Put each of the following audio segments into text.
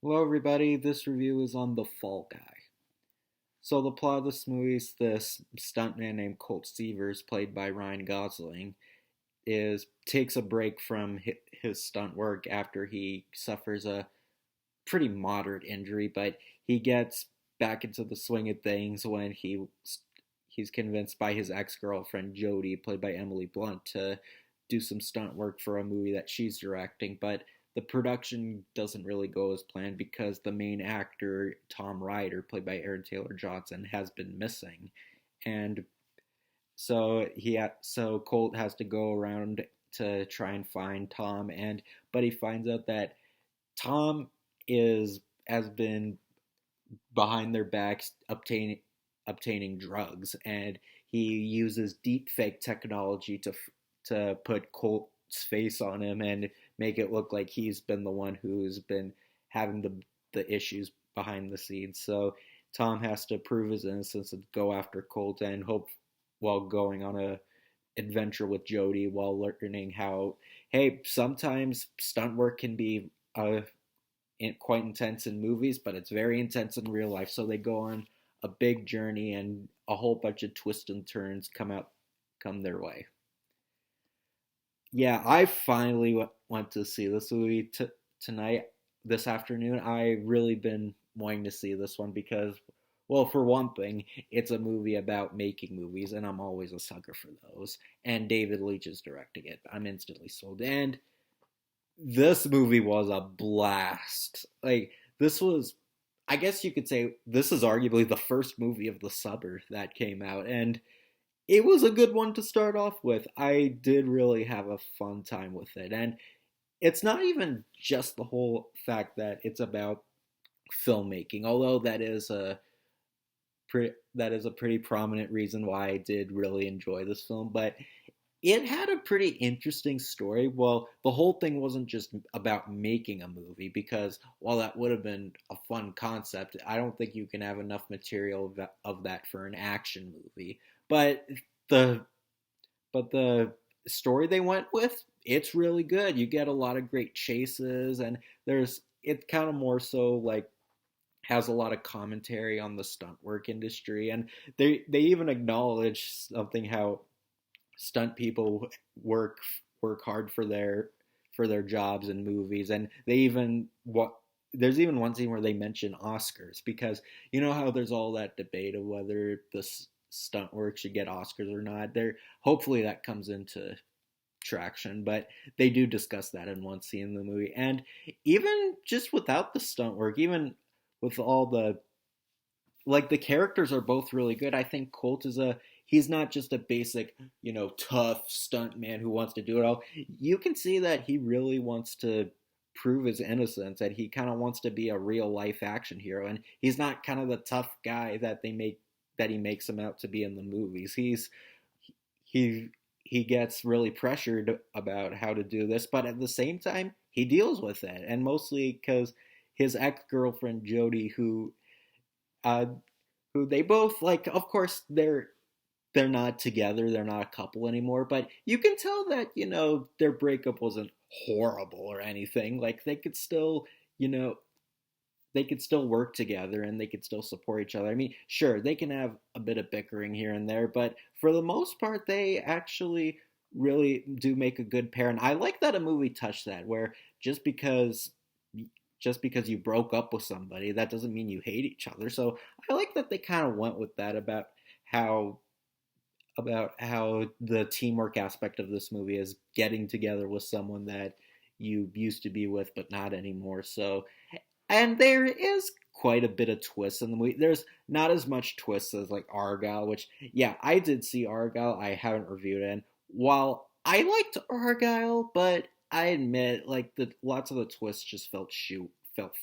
Hello, everybody. This review is on The Fall Guy. So, the plot of this movie is this stuntman named Colt Seavers, played by Ryan Gosling, is takes a break from his stunt work after he suffers a pretty moderate injury, but he gets back into the swing of things when he's convinced by his ex-girlfriend Jody, played by Emily Blunt, to do some stunt work for a movie that she's directing, but the production doesn't really go as planned because the main actor Tom Ryder, played by Aaron Taylor Johnson, has been missing, and so Colt has to go around to try and find Tom, and but he finds out that Tom is has been behind their backs obtaining drugs, and he uses deep fake technology to put Colt's face on him and make it look like he's been the one who's been having the issues behind the scenes. So Tom has to prove his innocence and go after Colt and hope while going on a adventure with Jody while learning how hey sometimes stunt work can be quite intense in movies, but it's very intense in real life. So they go on a big journey, and a whole bunch of twists and turns come their way. Yeah, I finally went to see this movie tonight, this afternoon. I really been wanting to see this one because, well, for one thing, it's a movie about making movies, and I'm always a sucker for those. And David Leitch is directing it. I'm instantly sold. And this movie was a blast. Like this was I guess you could say this is arguably the first movie of the summer that came out, and it was a good one to start off with. I did really have a fun time with it, and it's not even just the whole fact that it's about filmmaking, although that is a pretty prominent reason why I did really enjoy this film, but it had a pretty interesting story. Well, the whole thing wasn't just about making a movie because while that would have been a fun concept, I don't think you can have enough material of that for an action movie. But the the story they went with, it's really good. You get a lot of great chases, and there's it kind of more so like has a lot of commentary on the stunt work industry, and they even acknowledge something how stunt people work work hard for their jobs in movies, and they even what there's even one scene where they mention Oscars because you know how there's all that debate of whether the stunt work should get Oscars or not. There, hopefully that comes into traction, but they do discuss that in one scene in the movie, and even just without the stunt work, even with all the like the characters are both really good. I think Colt is a he's not just a basic, tough stunt man who wants to do it all. You can see that he really wants to prove his innocence, that he kind of wants to be a real life action hero, and he's not kind of the tough guy that he makes him out to be in the movies. He he gets really pressured about how to do this, but at the same time he deals with it, and mostly because his ex-girlfriend Jody, uh, who they both like, of course they're not together, they're not a couple anymore, but you can tell that their breakup wasn't horrible or anything. Like you know they could still work together and they could still support each other. I mean, sure, they can have a bit of bickering here and there, but for the most part they actually really do make a good pair. And I like that a movie touched that, where just because you broke up with somebody, that doesn't mean you hate each other. So I like that they kind of went with that how about how the teamwork aspect of this movie is getting together with someone that you used to be with but not anymore. So, and there is quite a bit of twist in the movie. There's not as much twist as like Argyle, which yeah, I did see Argyle. I haven't reviewed it. And while I liked Argyle, but I admit like the lots of the twists just felt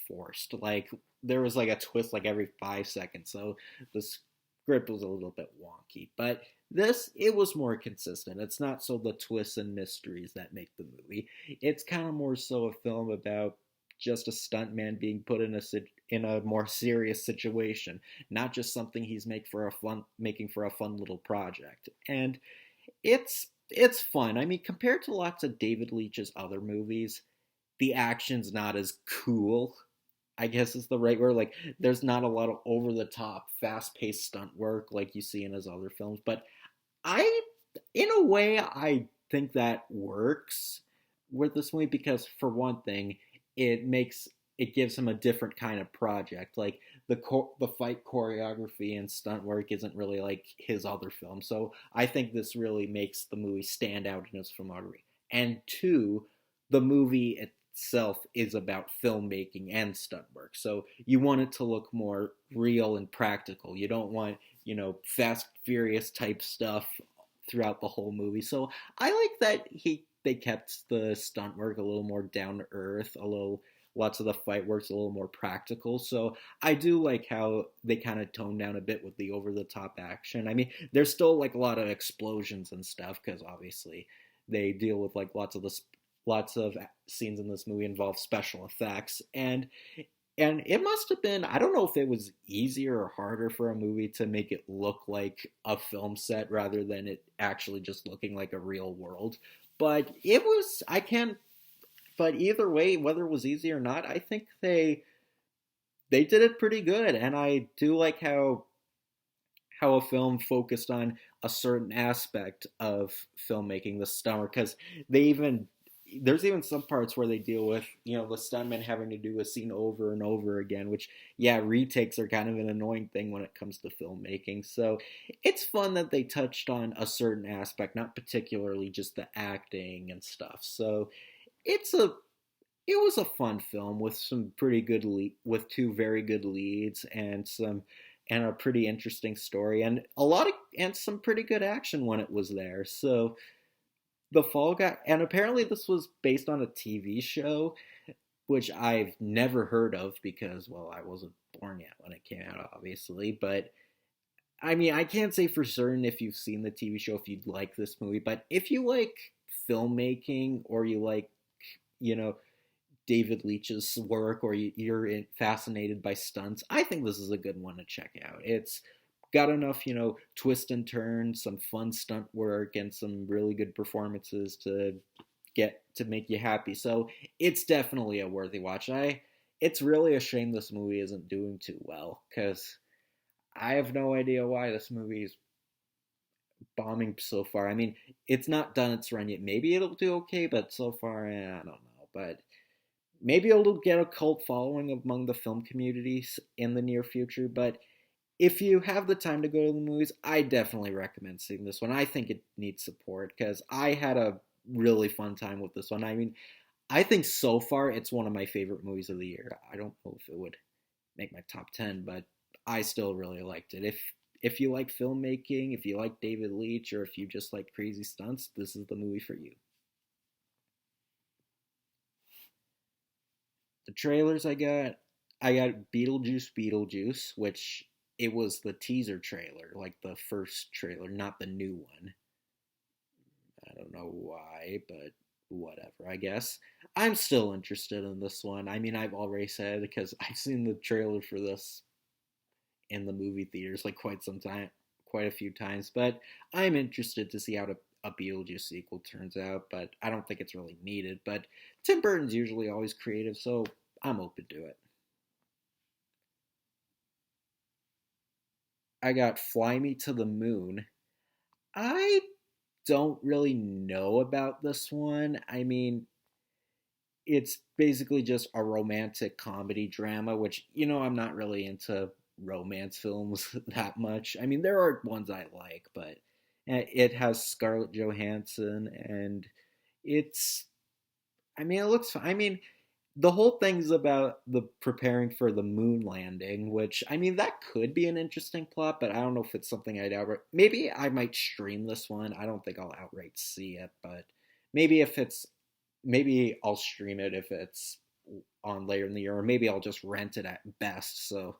forced. Like there was like a twist like every 5 seconds, so the script was a little bit wonky. But this, it was more consistent. It's not so the twists and mysteries that make the movie. It's kind of more so a film about just a stuntman being put in a more serious situation, not just something he's making for a fun little project. And it's fun. I mean, compared to lots of David Leitch's other movies, the action's not as cool. I guess is the right word. Like, there's not a lot of over the top, fast paced stunt work like you see in his other films. But I, in a way, I think that works with this movie because, for one thing, it makes it gives him a different kind of project. Like the fight choreography and stunt work isn't really like his other films. So I think this really makes the movie stand out in his filmography. And two, the movie itself is about filmmaking and stunt work. So you want it to look more real and practical. You don't want, fast furious type stuff throughout the whole movie. So I like that they kept the stunt work a little more down to earth, a little lots of the fight work's a little more practical. So I do like how they kind of toned down a bit with the over the top action. I mean, there's still like a lot of explosions and stuff because obviously they deal with like lots of scenes in this movie involve special effects and it must have been, I don't know if it was easier or harder for a movie to make it look like a film set rather than it actually just looking like a real world. But it was, I can't, but either way, whether it was easy or not, I think they did it pretty good. And I do like how a film focused on a certain aspect of filmmaking, the stunner, because they even there's even some parts where they deal with the stuntman having to do a scene over and over again, which yeah, retakes are kind of an annoying thing when it comes to filmmaking. So it's fun that they touched on a certain aspect, not particularly just the acting and stuff. So it's a it was a fun film with some pretty good with two very good leads and a pretty interesting story and a lot of and some pretty good action when it was there. So the Fall Guy, and apparently this was based on a TV show, which I've never heard of because, well, I wasn't born yet when it came out, obviously. But I mean, I can't say for certain if you've seen the TV show if you'd like this movie, but if you like filmmaking or you like, you know, David Leitch's work or you're fascinated by stunts, I think this is a good one to check out. It's got enough, twist and turn, some fun stunt work, and some really good performances to get to make you happy. So it's definitely a worthy watch. It's really a shame this movie isn't doing too well because I have no idea why this movie is bombing so far. I mean, it's not done its run yet. Maybe it'll do okay, but so far, I don't know. But maybe it'll get a cult following among the film communities in the near future. But if you have the time to go to the movies, I definitely recommend seeing this one. I think it needs support because I had a really fun time with this one. I mean, I think so far it's one of my favorite movies of the year. I don't know if it would make my top 10, but I still really liked it. If you like filmmaking, if you like David Leitch, or if you just like crazy stunts, this is the movie for you. The trailers I got Beetlejuice, which it was the teaser trailer, like the first trailer, not the new one. I don't know why, but whatever, I guess. I'm still interested in this one. I mean, I've already said because I've seen the trailer for this in the movie theaters like quite a few times, but I'm interested to see how a Beetlejuice sequel turns out, but I don't think it's really needed. But Tim Burton's usually always creative, so I'm open to it. I got Fly Me to the Moon. I don't really know about this one. I mean, it's basically just a romantic comedy drama, which, I'm not really into romance films that much. I mean, there are ones I like, but it has Scarlett Johansson and it's, I mean, it looks, I mean, the whole thing's about the preparing for the moon landing, which I mean that could be an interesting plot, but I don't know if it's something I'd outright. Maybe I might stream this one. I don't think I'll outright see it, but maybe if it's maybe I'll stream it if it's on later in the year, or maybe I'll just rent it at best. So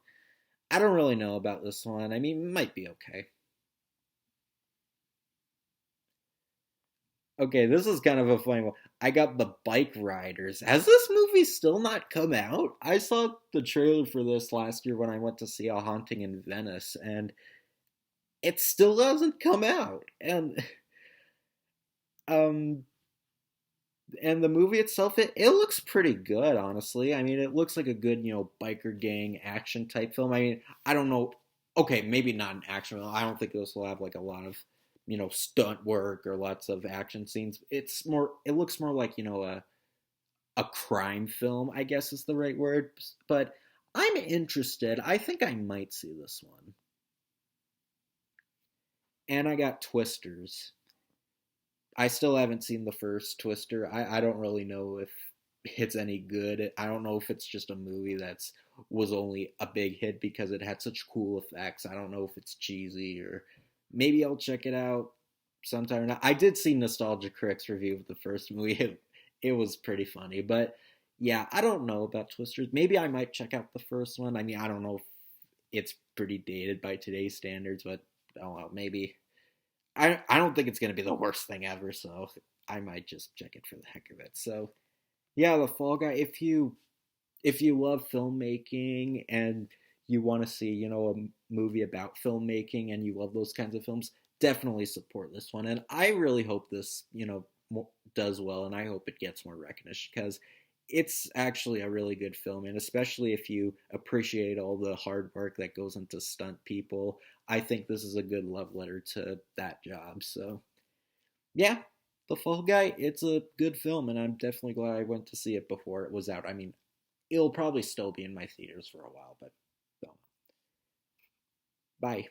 I don't really know about this one. I mean, it might be okay. Okay, this is kind of a funny one. I got The Bike Riders. Has this movie still not come out? I saw the trailer for this last year when I went to see A Haunting in Venice, and it still hasn't come out. And um, And the movie itself, it looks pretty good, honestly. I mean, it looks like a good, biker gang action type film. I mean, I don't know. Okay, maybe not an action film. I don't think this will have like a lot of, stunt work or lots of action scenes. It looks more like, a crime film, I guess is the right word. But I'm interested. I think I might see this one. And I got Twisters. I still haven't seen the first Twister. I don't really know if it's any good. I don't know if it's just a movie that's was only a big hit because it had such cool effects. I don't know if it's cheesy or maybe I'll check it out sometime or not. I did see Nostalgia Critic's review of the first movie. It was pretty funny, but yeah, I don't know about Twisters. Maybe I might check out the first one. I mean, I don't know if it's pretty dated by today's standards, but oh well, maybe I don't think it's gonna be the worst thing ever, so I might just check it for the heck of it. So yeah, the Fall Guy. If you love filmmaking and you want to see a movie about filmmaking and you love those kinds of films, definitely support this one. And I really hope this does well, and I hope it gets more recognition because it's actually a really good film, and especially if you appreciate all the hard work that goes into stunt people, I think this is a good love letter to that job. So, yeah, The Fall Guy, it's a good film, and I'm definitely glad I went to see it before it was out. I mean, it'll probably still be in my theaters for a while, but don't know. Bye.